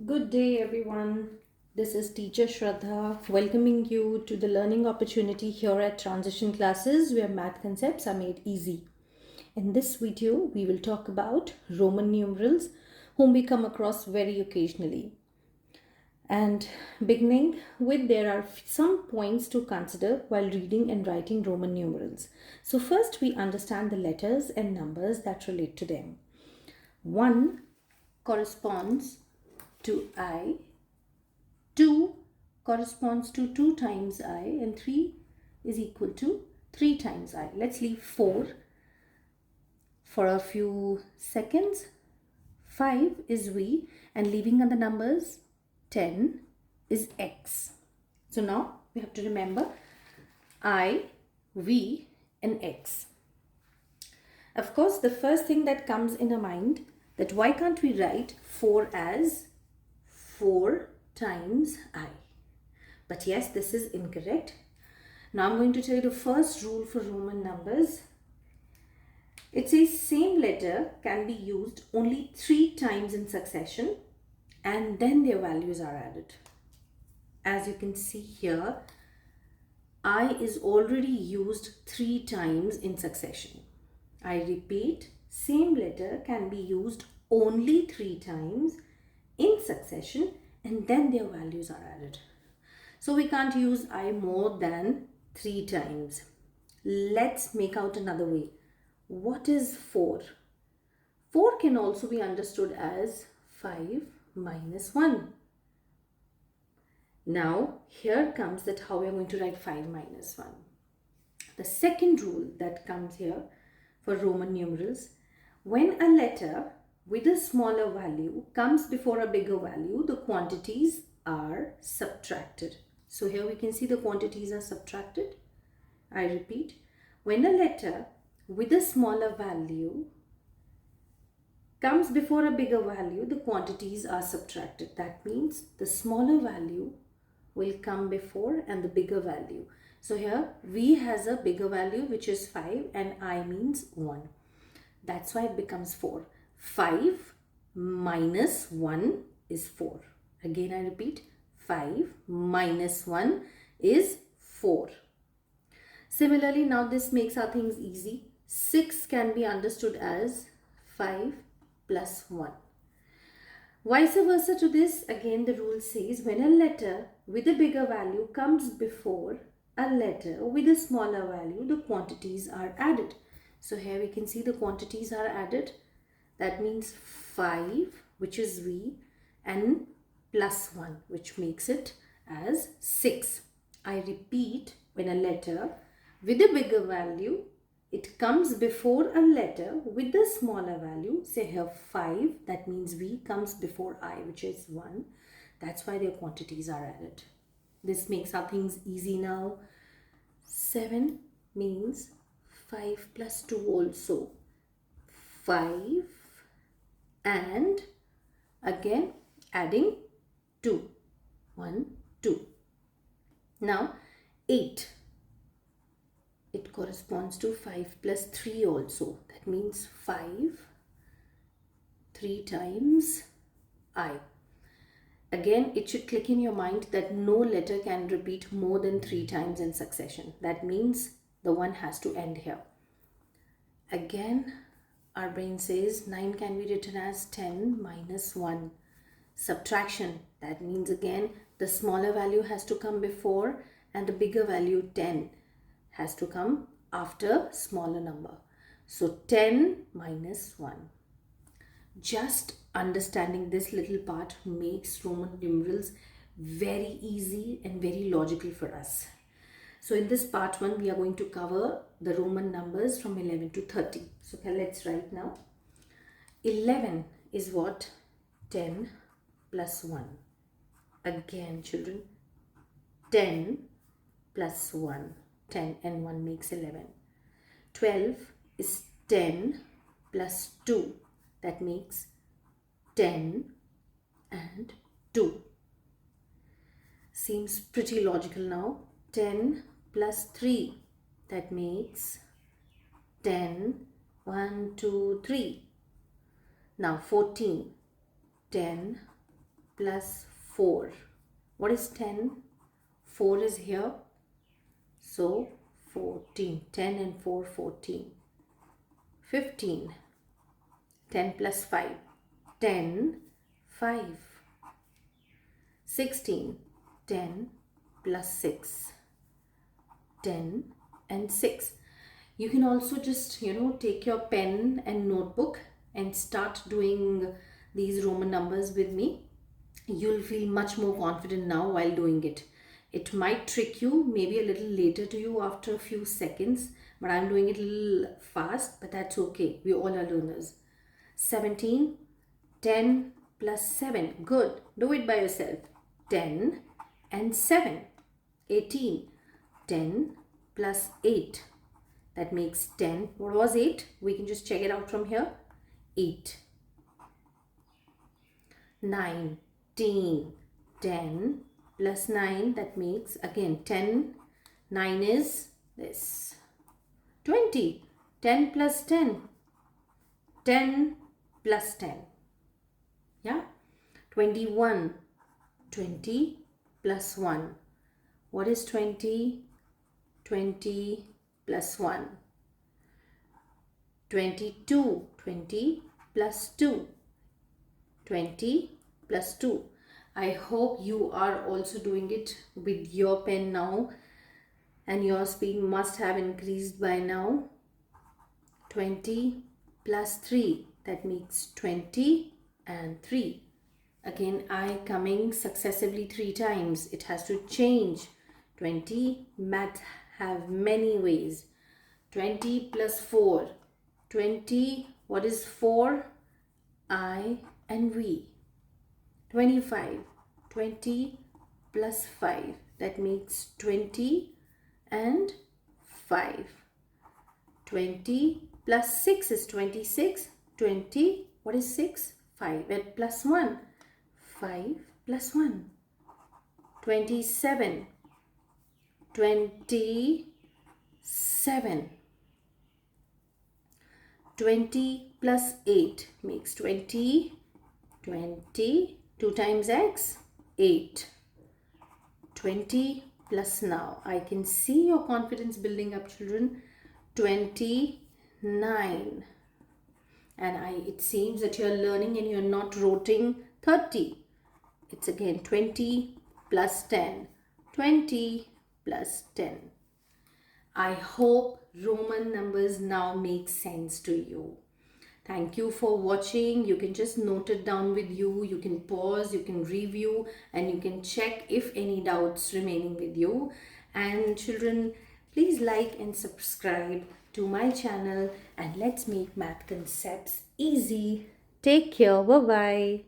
Good day, everyone. This is Teacher Shraddha welcoming you to the learning opportunity here at Transition Classes where math concepts are made easy. In this video, we will talk about Roman numerals, whom we come across very occasionally. And beginning with, there are some points to consider while reading and writing Roman numerals. So, first, we understand the letters and numbers that relate to them. 1 corresponds to I, 2 corresponds to 2 times I, and 3 is equal to 3 times I. Let's leave 4 for a few seconds. 5 is V, and leaving on the numbers 10 is X. So now we have to remember I, V and X. Of course, the first thing that comes in our mind that why can't we write 4 as 4 times I? But yes, this is incorrect. Now I'm going to tell you the first rule for Roman numbers. It says same letter can be used only 3 times in succession and then their values are added. As you can see here, I is already used 3 times in succession. I repeat, same letter can be used only 3 times in succession and then their values are added. So we can't use I more than 3 times. Let's make out another way. What is 4? 4 can also be understood as 5 minus 1. Now here comes that how we are going to write 5 minus 1. The second rule that comes here for Roman numerals, when a letter with a smaller value comes before a bigger value, the quantities are subtracted. So here we can see the quantities are subtracted. I repeat, when a letter with a smaller value comes before a bigger value, the quantities are subtracted. That means the smaller value will come before and the bigger value. So here V has a bigger value which is 5 and I means 1. That's why it becomes 4. 5 minus 1 is 4. Again I repeat, 5 minus 1 is 4. Similarly, now this makes our things easy. 6 can be understood as 5 plus 1. Vice versa to this, again the rule says when a letter with a bigger value comes before a letter with a smaller value, the quantities are added. So here we can see the quantities are added. That means 5, which is V, and plus 1, which makes it as 6. I repeat, when a letter with a bigger value, it comes before a letter with a smaller value, say here 5, that means V comes before I, which is 1. That's why their quantities are added. This makes our things easy now. 7 means 5 plus 2 also. 5 and again adding 2. 1, 2. Now 8. It corresponds to 5 plus 3 also. That means 5 3 times I. Again, it should click in your mind that no letter can repeat more than 3 times in succession. That means the one has to end here. Again, our brain says 9 can be written as 10 minus 1. Subtraction. That means again the smaller value has to come before and the bigger value 10 has to come after smaller number. So 10 minus 1. Just understanding this little part makes Roman numerals very easy and very logical for us. So in this part 1, we are going to cover the Roman numbers from 11 to 30. So let's write now. 11 is what? 10 plus 1. Again, children, 10 plus 1. 10 and 1 makes 11. 12 is 10 plus 2. That makes 10 and 2. Seems pretty logical now. 10 plus 3. That makes 10. 1, 2, 3. Now 14. 10 plus 4. What is 10? 4 is here. So 14. 10 and 4, 14. 15. 10 plus 5. 10, 5. 16. 10 plus 6. 10 and 6. You can also just, take your pen and notebook and start doing these Roman numbers with me. You'll feel much more confident now while doing it. It might trick you maybe a little later to you after a few seconds, but I'm doing it a little fast, but that's okay. We all are learners. 17, 10 plus 7. Good. Do it by yourself. 10 and 7. 18. 10 plus 8. That makes 10. What was 8? We can just check it out from here. 8. 19. 10 plus 9. That makes again 10. 9 is this. 20. 10 plus 10. 10 plus 10. Yeah. 21. 20 plus 1. What is 20? 20 plus 1. 22. 20 plus 2. 20 plus 2. I hope you are also doing it with your pen now, and your speed must have increased by now. 20 plus 3. That makes 20 and 3. Again, I coming successively 3 times. It has to change. 20. Math have many ways. 20 plus 4. 20. What is 4? I and we. 25. 20 plus 5. That makes 20 and 5. 20 plus 6 is 26. 20. What is 6? 5 and plus 1. 5 plus 1. 27. 27. 20 plus 8 makes 20. 20. 2 times x, 8. 20 plus, now I can see your confidence building up, children. 29. And it seems that you're learning and you're not rotating. 30. It's again 20 plus 10. 20 plus 10. I hope Roman numbers now make sense to you. Thank you for watching. You can just note it down with you. You can pause, you can review, and you can check if any doubts remaining with you. And children, please like and subscribe to my channel, and let's make math concepts easy. Take care. Bye-bye.